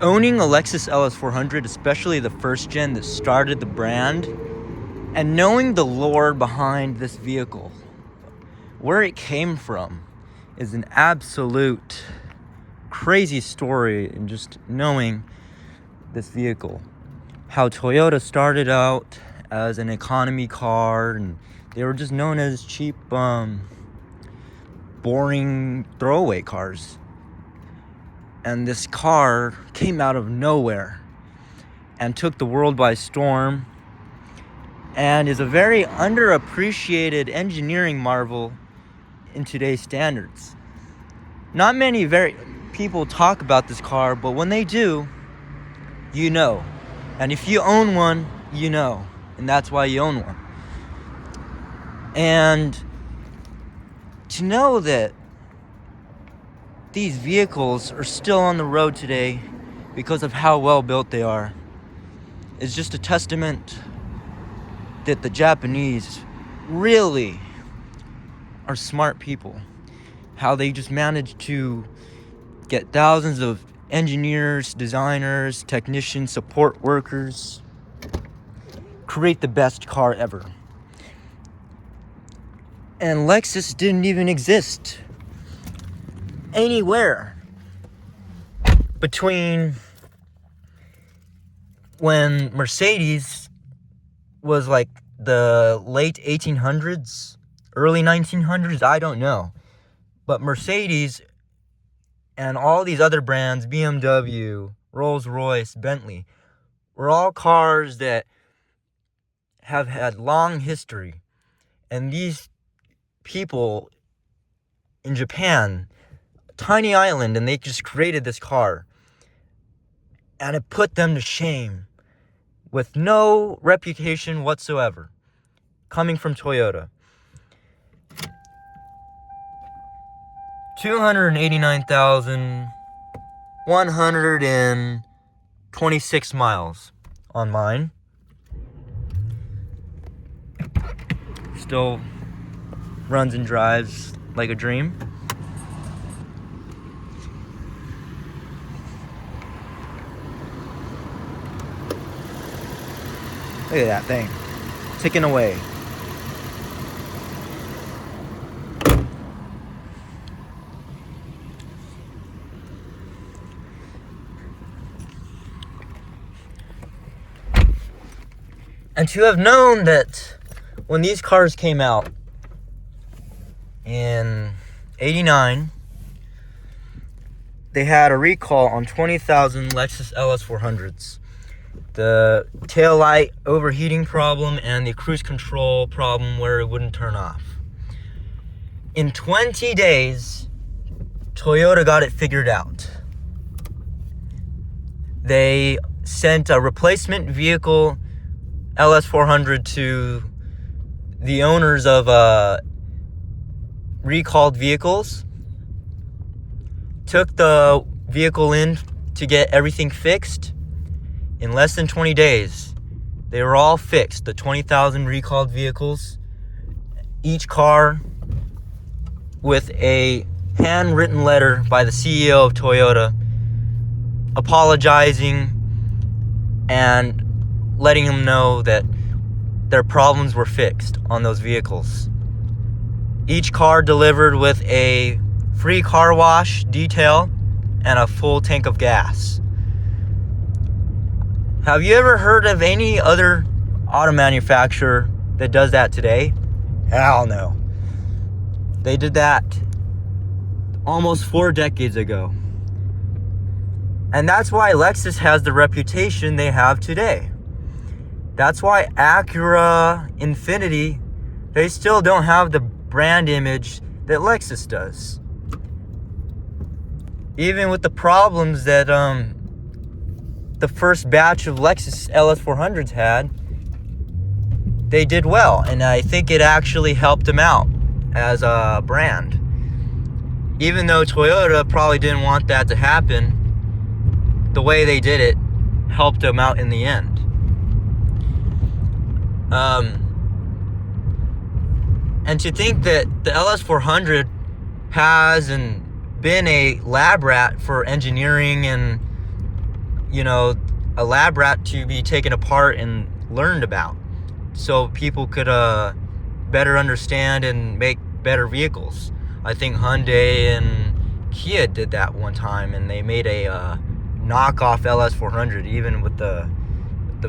Owning a Lexus LS400, especially the first gen that started the brand, and knowing the lore behind this vehicle, where it came from, is an absolute crazy story. And just knowing this vehicle, how Toyota started out as an economy car, and they were just known as cheap, boring throwaway cars. And this car came out of nowhere and took the world by storm, and is a very underappreciated engineering marvel in today's standards. Not many people talk about this car, but when they do, you know. And if you own one, you know. And that's why you own one. And to know that these vehicles are still on the road today because of how well built they are is just a testament that the Japanese really are smart people. How they just managed to get thousands of engineers, designers, technicians, support workers, create the best car ever. And Lexus didn't even exist anywhere between when Mercedes was like the late 1800s, early 1900s, I don't know. But Mercedes and all these other brands, BMW, Rolls-Royce, Bentley, were all cars that have had long history. And these people in Japan, a tiny island, and they just created this car. And it put them to shame with no reputation whatsoever coming from Toyota. 289,126 miles on mine. Still runs and drives like a dream. Look at that thing, ticking away. And to have known that when these cars came out in '89, they had a recall on 20,000 Lexus LS400s. The taillight overheating problem and the cruise control problem where it wouldn't turn off. In 20 days, Toyota got it figured out. They sent a replacement vehicle LS400 to the owners of recalled vehicles, took the vehicle in to get everything fixed. In less than 20 days, they were all fixed, the 20,000 recalled vehicles, each car with a handwritten letter by the CEO of Toyota apologizing and letting them know that their problems were fixed on those vehicles. Each car delivered with a free car wash detail and a full tank of gas. Have you ever heard of any other auto manufacturer that does that today? Hell no. They did that almost 4 decades ago. And that's why Lexus has the reputation they have today. That's why Acura, Infiniti, they still don't have the brand image that Lexus does. Even with the problems that the first batch of Lexus LS400s had, they did well. And I think it actually helped them out as a brand. Even though Toyota probably didn't want that to happen, the way they did it helped them out in the end. And to think that the LS400 has been a lab rat for engineering and a lab rat to be taken apart and learned about, so people could better understand and make better vehicles. I think Hyundai and Kia did that one time, and they made a knockoff LS400, even with the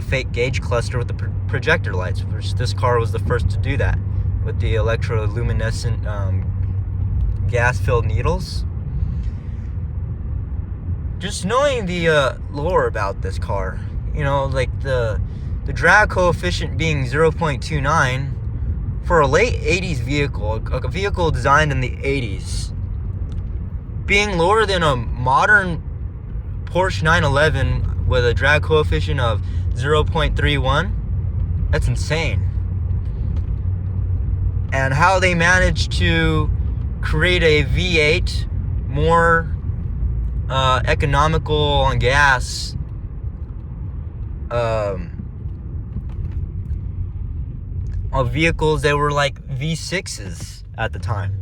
fake gauge cluster with the projector lights, which this car was the first to do that, with the electroluminescent gas-filled needles. Just knowing the lore about this car, like the drag coefficient being 0.29 for a late 80s vehicle, a vehicle designed in the 80s, being lower than a modern Porsche 911 with a drag coefficient of 0.31, that's insane. And how they managed to create a V8 more economical on gas, of vehicles that were like V6s at the time.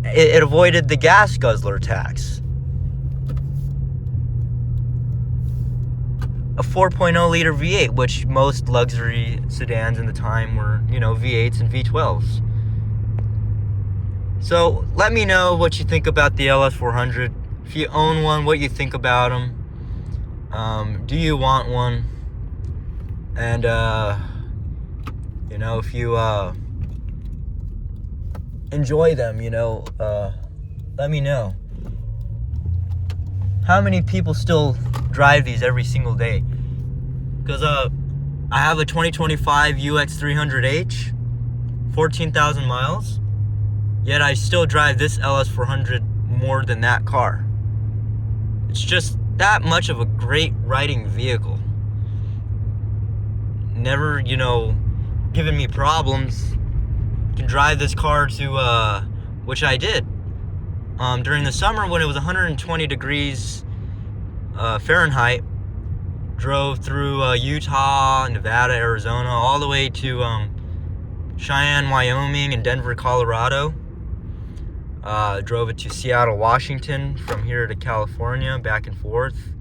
It avoided the gas guzzler tax. A 4.0 liter V8, which most luxury sedans in the time were, V8s and V12s. So let me know what you think about the LS400. If you own one, what you think about them. Do you want one? And if you enjoy them, let me know. How many people still drive these every single day? Because I have a 2025 UX300H, 14,000 miles, yet I still drive this LS400 more than that car. It's just that much of a great riding vehicle. Never, giving me problems. Can drive this car to, which I did. During the summer when it was 120 degrees Fahrenheit, drove through Utah, Nevada, Arizona, all the way to Cheyenne, Wyoming, and Denver, Colorado. Drove it to Seattle, Washington, from here to California, back and forth.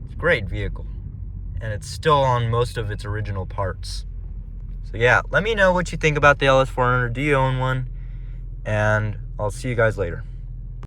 It's a great vehicle, and it's still on most of its original parts. So yeah, let me know what you think about the LS400. Do you own one? And I'll see you guys later.